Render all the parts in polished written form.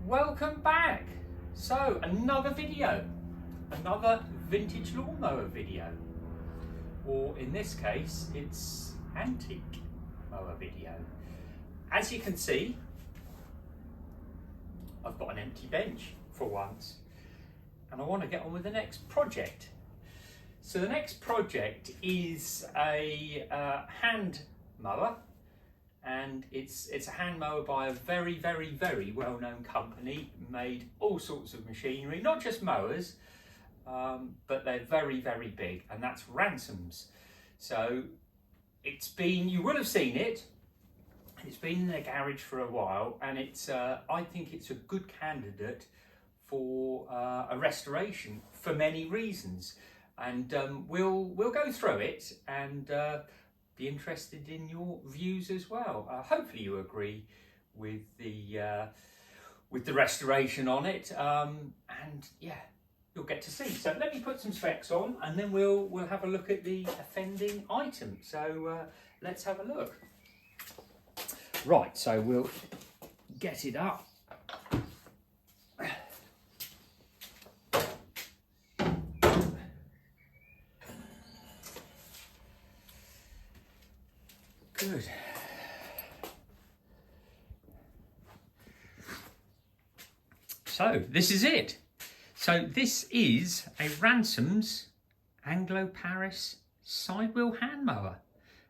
Welcome back. So another video, another vintage lawnmower video, or in this case it's antique mower video. As you can see, I've got an empty bench for once and I want to get on with the next project. So the next project is a hand mower, and it's a hand mower by a very well-known company. Made all sorts of machinery, not just mowers, but they're very big, and that's Ransom's. So it's been, you will have seen it, it's been in the garage for a while, and it's I think it's a good candidate for a restoration for many reasons, and we'll go through it and be interested in your views as well. Hopefully you agree with the restoration on it, and yeah, you'll get to see. So let me put some specs on, and then we'll have a look at the offending item. So let's have a look. Right, so we'll get it up. Good. So this is it. So this is a Ransom's Anglo Paris side wheel hand mower.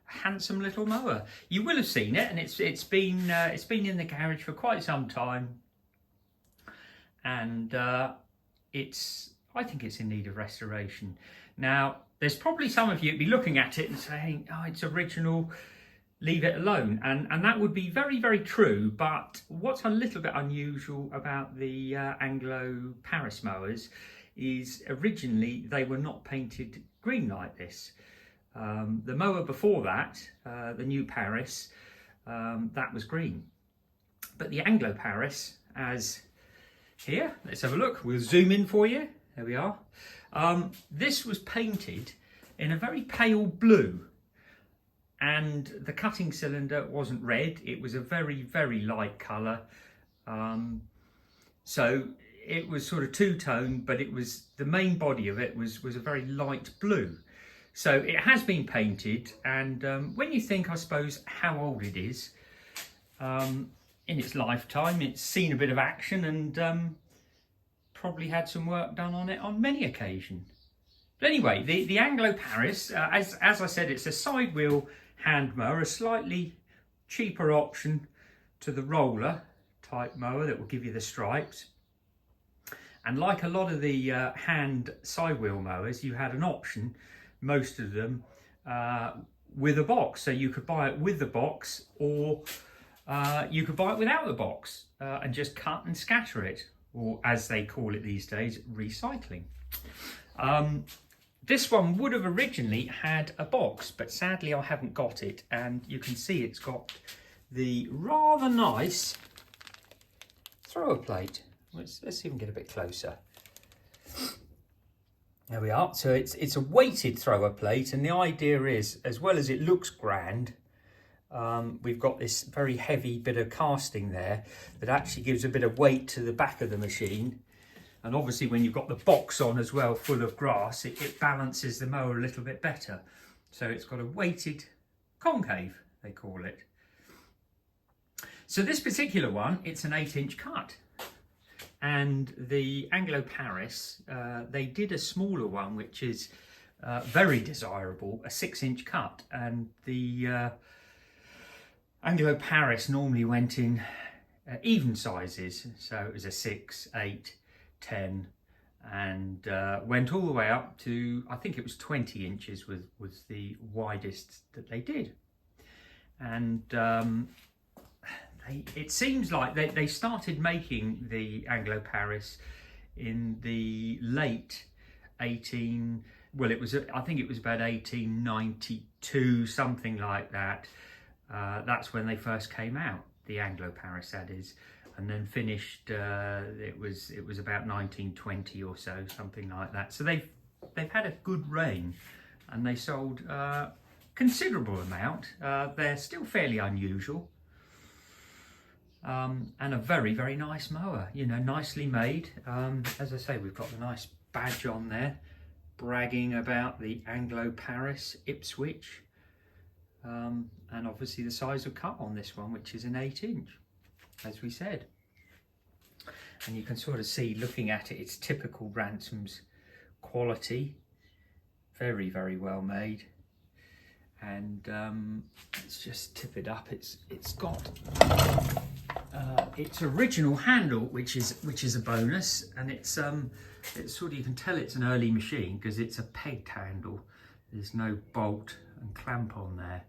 A handsome little mower. You will have seen it, and it's been in the garage for quite some time, and I think it's in need of restoration. Now there's probably some of you who'd be looking at it and saying, oh, it's original, leave it alone, and that would be very true. But what's a little bit unusual about the Anglo Paris mowers is originally they were not painted green like this. The mower before that, the new Paris, that was green, but the Anglo Paris, as here, let's have a look, we'll zoom in for you, there we are. This was painted in a very pale blue, and the cutting cylinder wasn't red, it was a very light colour. So it was sort of two-tone, but it was, the main body of it was a very light blue. So it has been painted, and when you think, I suppose, how old it is, in its lifetime, it's seen a bit of action, and probably had some work done on it on many occasions. But anyway, the Anglo Paris, as I said, it's a side wheel hand mower, a slightly cheaper option to the roller type mower that will give you the stripes. And like a lot of the hand side wheel mowers, you had an option, most of them, with a box. So you could buy it with the box, or you could buy it without the box and just cut and scatter it, or as they call it these days, recycling. This one would have originally had a box, but sadly I haven't got it, and you can see it's got the rather nice thrower plate. Let's see if we can get a bit closer. There we are. So it's a weighted thrower plate, and the idea is, as well as it looks grand, we've got this very heavy bit of casting there that actually gives a bit of weight to the back of the machine. And obviously when you've got the box on as well, full of grass, it balances the mower a little bit better. So it's got a weighted concave, they call it. So this particular one, it's an 8-inch cut. And the Anglo Paris, they did a smaller one, which is very desirable, a 6-inch cut. And the Anglo Paris normally went in even sizes. So it was a 6, 8, 10, and went all the way up to, I think it was 20 inches was the widest that they did. And it seems like they started making the Anglo Paris in the late I think it was about 1892, something like that. That's when they first came out, the Anglo Paris, that is, and then finished. It was about 1920 or so, something like that. So they've had a good reign, and they sold considerable amount. They're still fairly unusual. and a very, very nice mower, you know, nicely made. As I say, we've got the nice badge on there, bragging about the Anglo Paris Ipswich. And obviously the size of cut on this one, which is an 8-inch, as we said. And you can sort of see, looking at it, it's typical Ransom's quality. Very, very well made. And let's just tip it up. It's got its original handle, which is a bonus, and it's sort of, you can tell it's an early machine because it's a pegged handle. There's no bolt and clamp on there,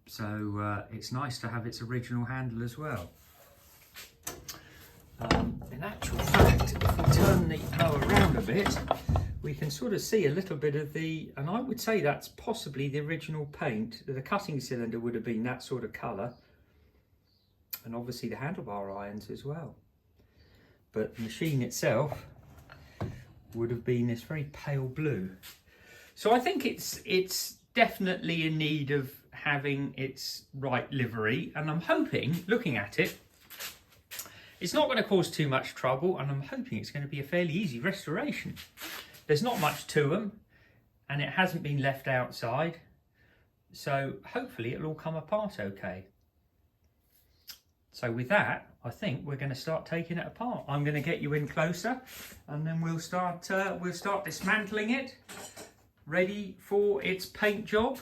so it's nice to have its original handle as well. In actual fact, if we turn the mower around a bit, we can sort of see a little bit of the, and I would say that's possibly the original paint. The cutting cylinder would have been that sort of colour, and obviously the handlebar irons as well. But the machine itself would have been this very pale blue. So I think it's definitely in need of having its right livery, and I'm hoping, looking at it, it's not going to cause too much trouble, and I'm hoping it's going to be a fairly easy restoration. There's not much to them, and it hasn't been left outside, so hopefully it'll all come apart okay. So with that, I think we're going to start taking it apart. I'm going to get you in closer, and then we'll start dismantling it, ready for its paint job,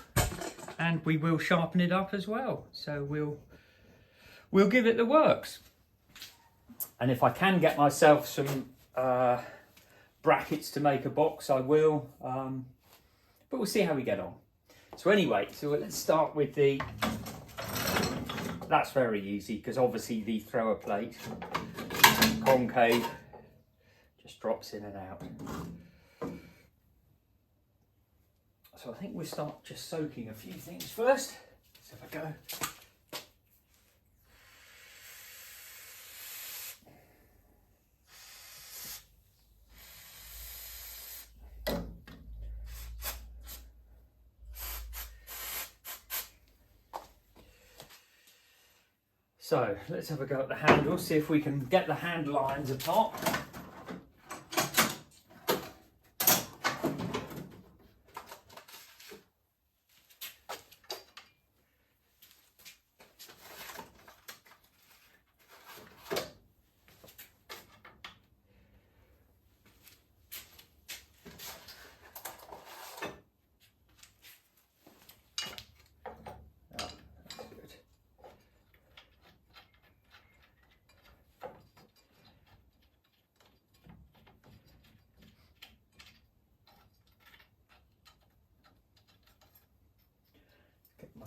and we will sharpen it up as well. So we'll give it the works. And if I can get myself some brackets to make a box, I will, but we'll see how we get on. So anyway, so let's start with the, that's very easy because obviously the thrower plate, concave, just drops in and out. So I think we'll start just soaking a few things first. So if I go. So let's have a go at the handle, see if we can get the handle irons apart.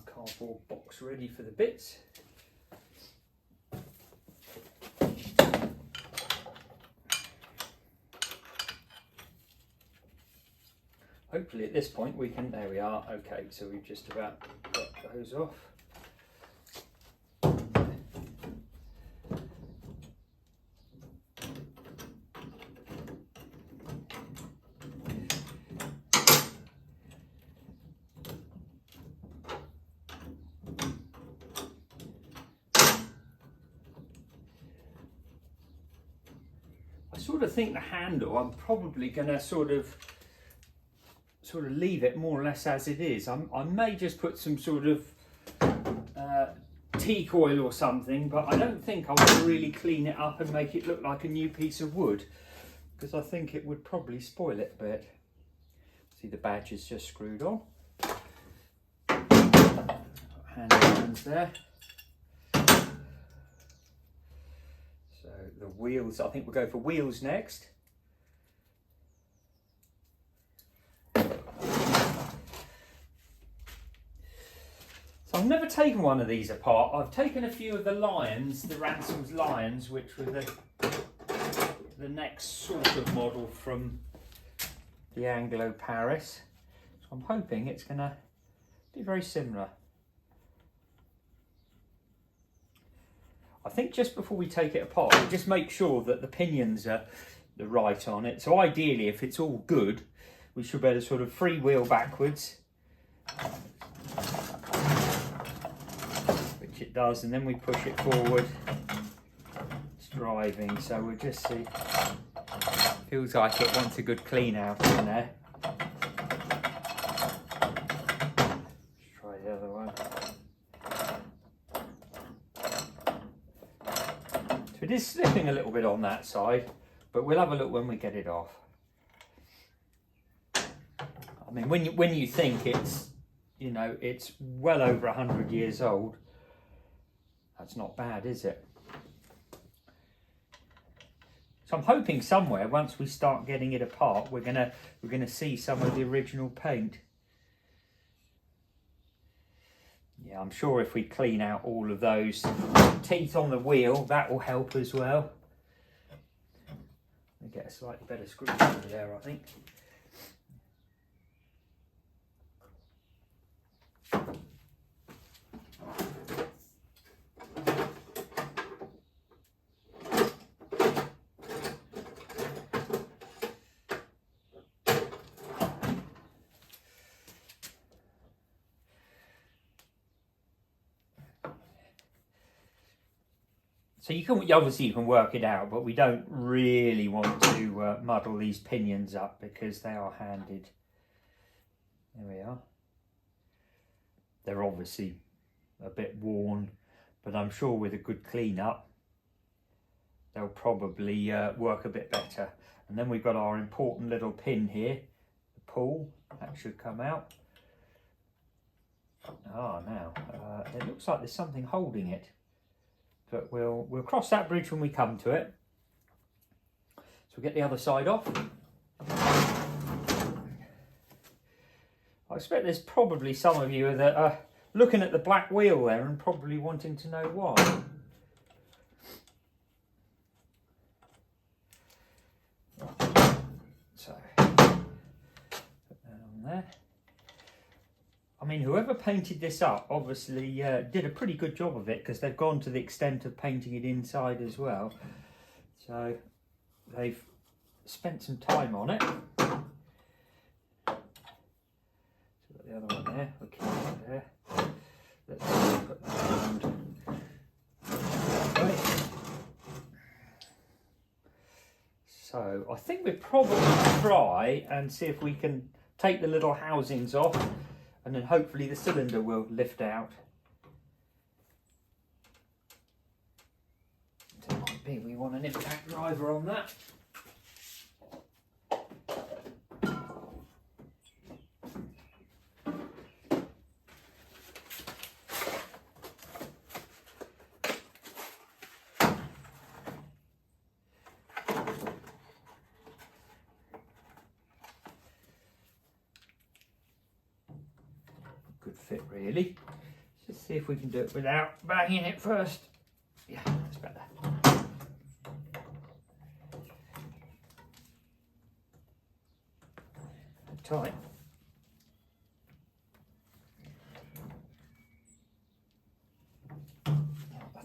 Cardboard box ready for the bits. Hopefully at this point we can, there we are, okay, so we've just about got those off. I sort of think the handle, I'm probably going to sort of leave it more or less as it is. I may just put some sort of teak oil or something, but I don't think I will really clean it up and make it look like a new piece of wood, because I think it would probably spoil it a bit. See, the badge is just screwed on. Handles there. So the wheels, I think we'll go for wheels next. So I've never taken one of these apart. I've taken a few of the lions, the Ransom's lions, which were the next sort of model from the Anglo Paris. So I'm hoping it's going to be very similar. I think just before we take it apart, we'll just make sure that the pinions are the right on it. So ideally, if it's all good, we should be able to sort of freewheel backwards, which it does, and then we push it forward. It's driving, so we'll just see. Feels like it wants a good clean out in there. Let's try the other one. So it is slipping a little bit on that side, but we'll have a look when we get it off. I mean, when you think it's, you know, it's well over 100 years old, that's not bad, is it? So I'm hoping somewhere, once we start getting it apart, we're gonna see some of the original paint. Yeah, I'm sure if we clean out all of those teeth on the wheel, that will help as well. Let me get a slightly better screwdriver there, I think. So you can, obviously you can work it out, but we don't really want to muddle these pinions up because they are handed. There we are. They're obviously a bit worn, but I'm sure with a good clean up, they'll probably work a bit better. And then we've got our important little pin here, the pull, that should come out. Ah, now, it looks like there's something holding it. But we'll cross that bridge when we come to it. So we'll get the other side off. I expect there's probably some of you that are looking at the black wheel there and probably wanting to know why. So, put that on there. I mean, whoever painted this up obviously did a pretty good job of it, because they've gone to the extent of painting it inside as well. So they've spent some time on it. So got the other one there. Okay, there. Let's put that around. Right. So I think we'll probably try and see if we can take the little housings off, and then hopefully the cylinder will lift out. So it might be we want an impact driver on that. Good fit, really. Let's see if we can do it without banging it first. Yeah, that's better. Tight. I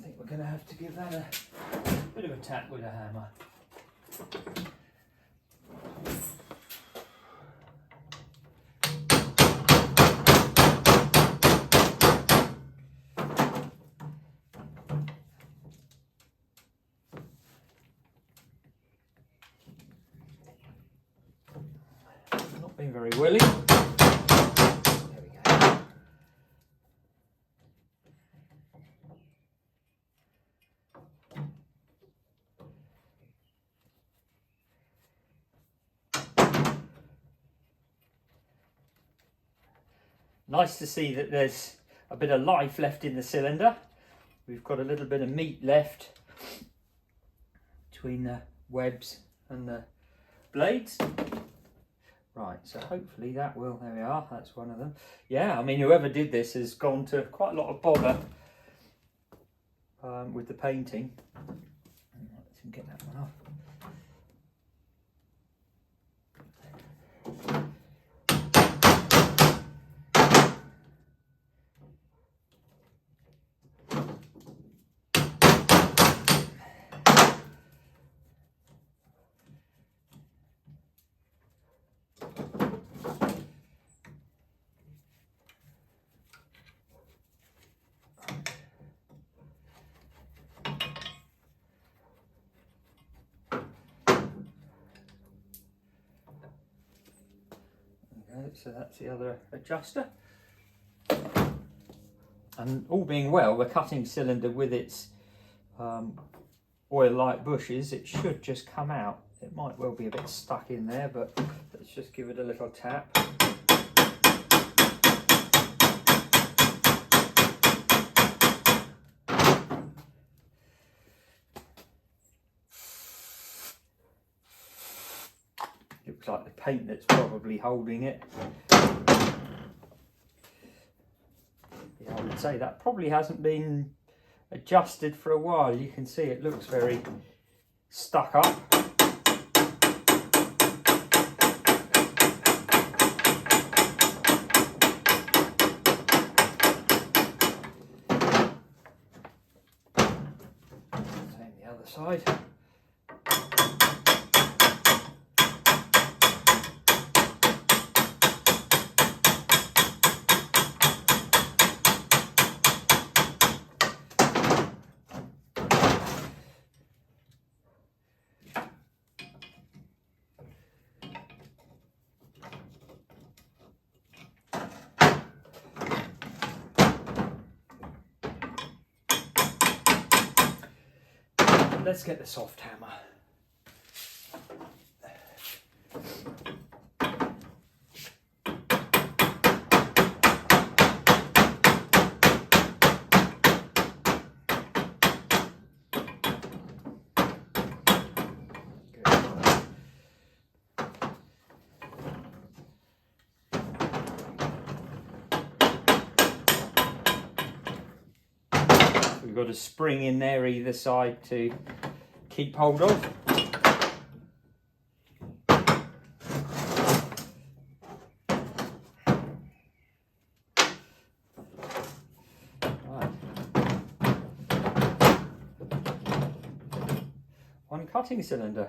think we're going to have to give that a bit of a tap with a hammer. Not been very willing. There we go. Nice to see that there's a bit of life left in the cylinder. We've got a little bit of meat left between the webs and the blades. Right, so hopefully that will, there we are, that's one of them. Yeah, I mean, whoever did this has gone to quite a lot of bother with the painting. Let's get that one off. So that's the other adjuster. And all being well, the cutting cylinder with its oil-light bushes, it should just come out. It might well be a bit stuck in there, but let's just give it a little tap. Looks like the paint that's probably holding it. Yeah, I would say that probably hasn't been adjusted for a while. You can see it looks very stuck up. Same the other side. Let's get the soft hammer. We've got a spring in there either side to keep hold of. Right. One cutting cylinder.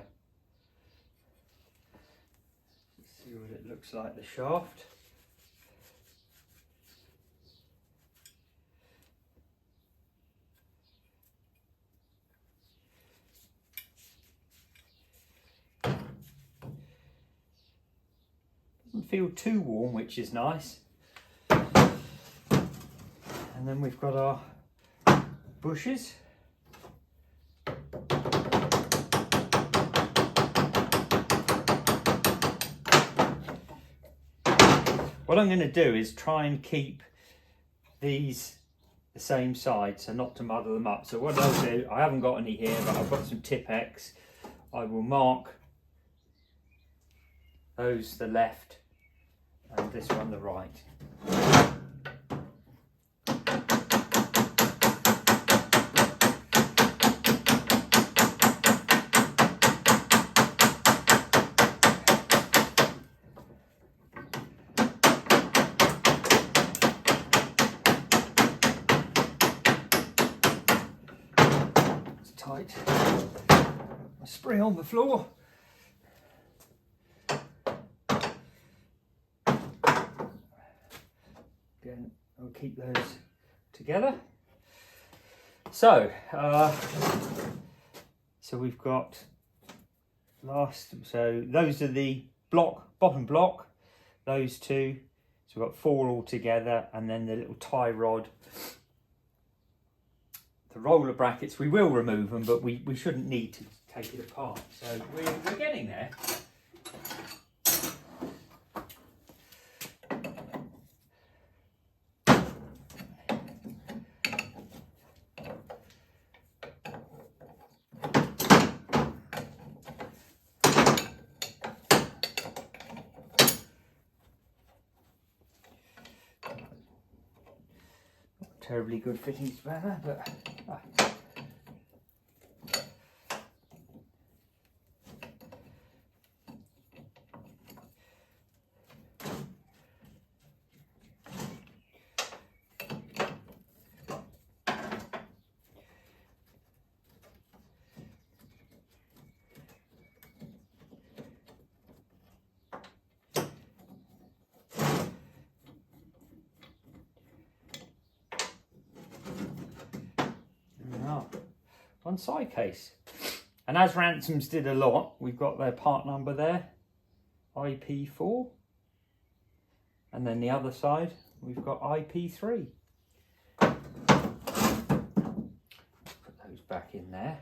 Let's see what it looks like, the shaft. Feel too warm, which is nice. And then we've got our bushes. What I'm going to do is try and keep these the same side, so not to muddle them up. So what I'll do, I haven't got any here, but I've got some Tipp-Ex. I will mark those the left and this one the right. It's tight. I spray on the floor. Again, I'll keep those together. So we've got so those are the bottom block, those two. So we've got 4 all together, and then the little tie rod. The roller brackets, we will remove them, but we shouldn't need to take it apart. So we're getting there. Terribly good fitting spanner, but one side case. And as Ransoms did a lot, we've got their part number there, IP4. and then the other side we've got IP3. Put those back in there.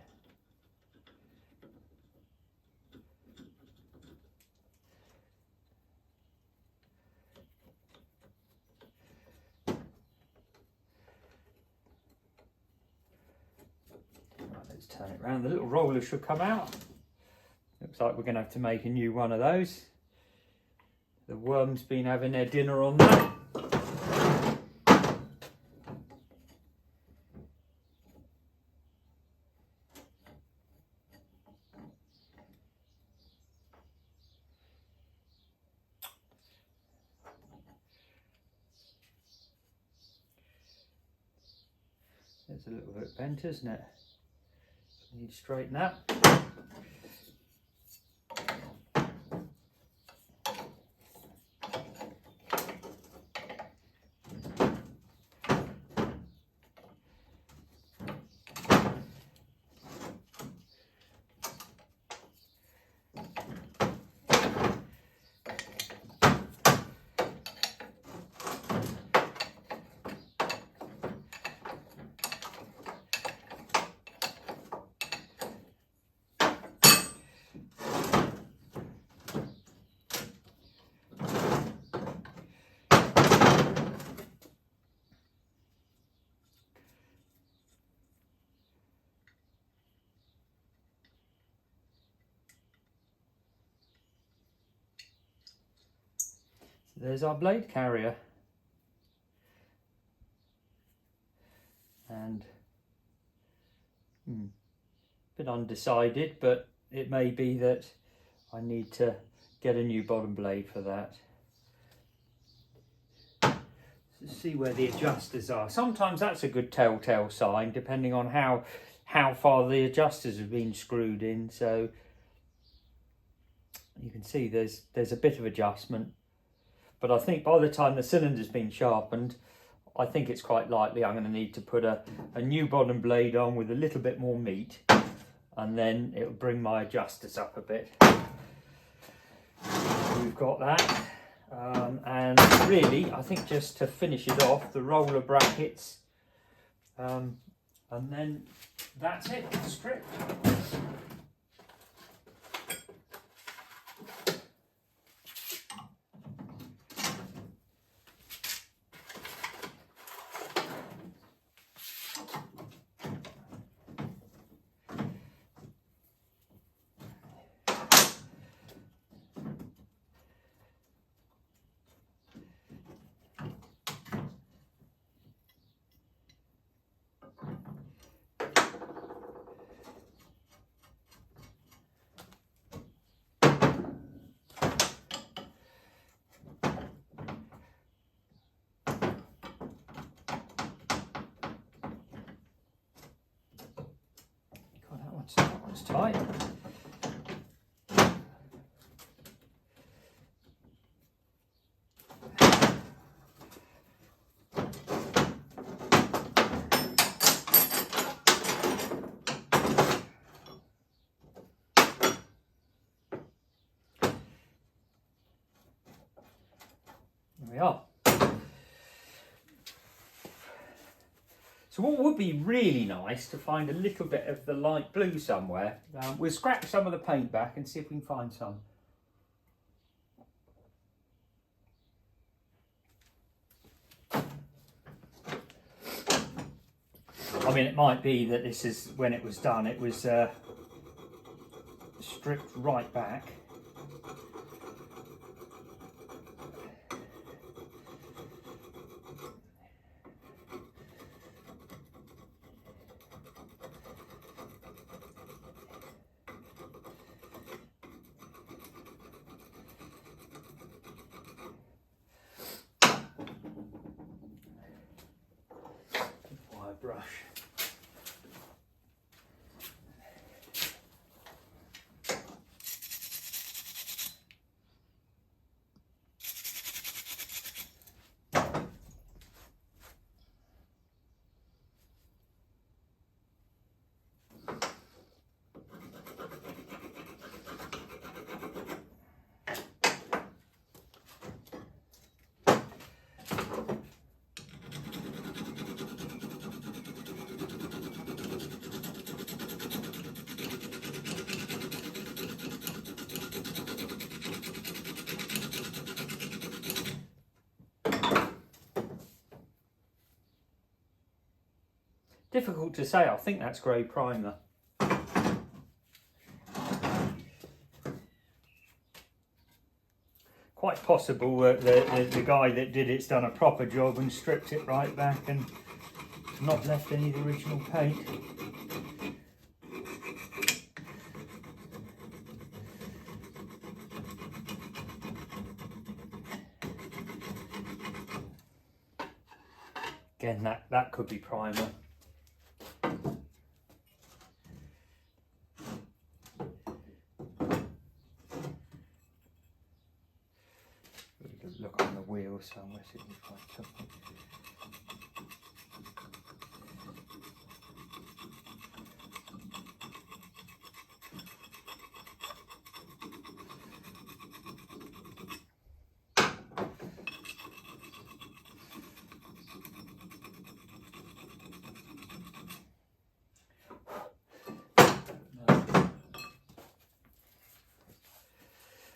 Let's turn it around. The little roller should come out. Looks like we're going to have to make a new one of those. The worm's been having their dinner on that. It's a little bit bent, isn't it? Need to straighten that. There's our blade carrier, and a bit undecided, but it may be that I need to get a new bottom blade for that. Let's see where the adjusters are. Sometimes that's a good telltale sign, depending on how far the adjusters have been screwed in. So you can see there's a bit of adjustment. But I think by the time the cylinder's been sharpened, I think it's quite likely I'm going to need to put a new bottom blade on with a little bit more meat, and then it'll bring my adjusters up a bit. We've got that. And really, I think just to finish it off, the roller brackets, and then that's it, the script. That one's tight. There we are. So what would be really nice to find a little bit of the light blue somewhere. We'll scrap some of the paint back and see if we can find some. I mean, it might be that this is, when it was done, it was stripped right back. Brush. Difficult to say. I think that's grey primer. Quite possible that the guy that did it's done a proper job and stripped it right back and not left any of the original paint. Again, that could be primer. Look on the wheel somewhere, see if we find something.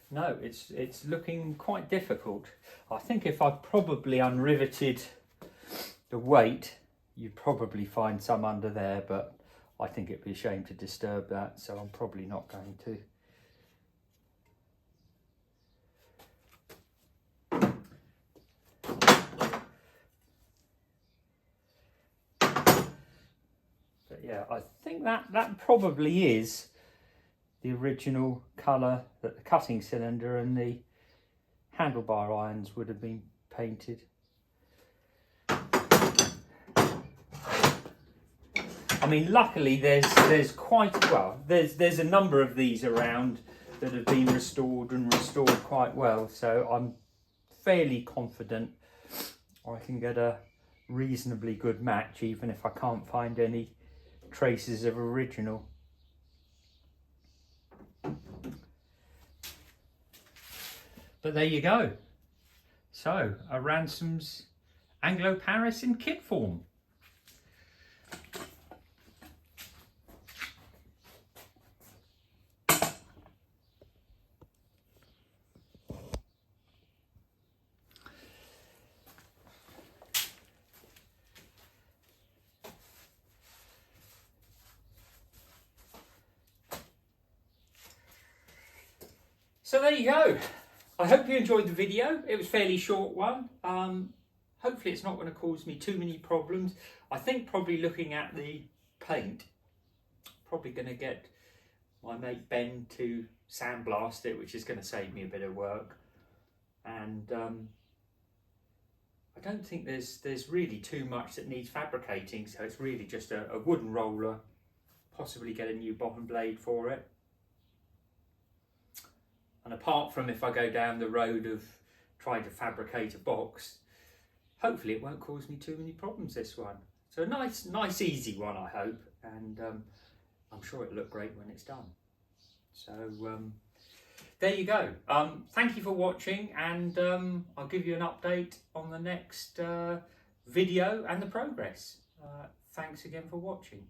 No, it's looking quite difficult. I think if I probably unriveted the weight, you'd probably find some under there, but I think it'd be a shame to disturb that, so I'm probably not going to. But yeah, I think that probably is the original colour that the cutting cylinder and the handlebar irons would have been painted. I mean, luckily there's quite, well, there's a number of these around that have been restored and restored quite well, so I'm fairly confident I can get a reasonably good match even if I can't find any traces of original. But there you go. So, a Ransom's Anglo Paris in kit form. So there you go. I hope you enjoyed the video. It was a fairly short one. Hopefully it's not going to cause me too many problems. I think probably looking at the paint, probably going to get my mate Ben to sandblast it, which is going to save me a bit of work. And I don't think there's really too much that needs fabricating, so it's really just a wooden roller, possibly get a new bottom blade for it. And apart from if I go down the road of trying to fabricate a box, hopefully it won't cause me too many problems, this one. So a nice easy one, I hope, and I'm sure it'll look great when it's done. So there you go. Thank you for watching, and I'll give you an update on the next video and the progress. Thanks again for watching.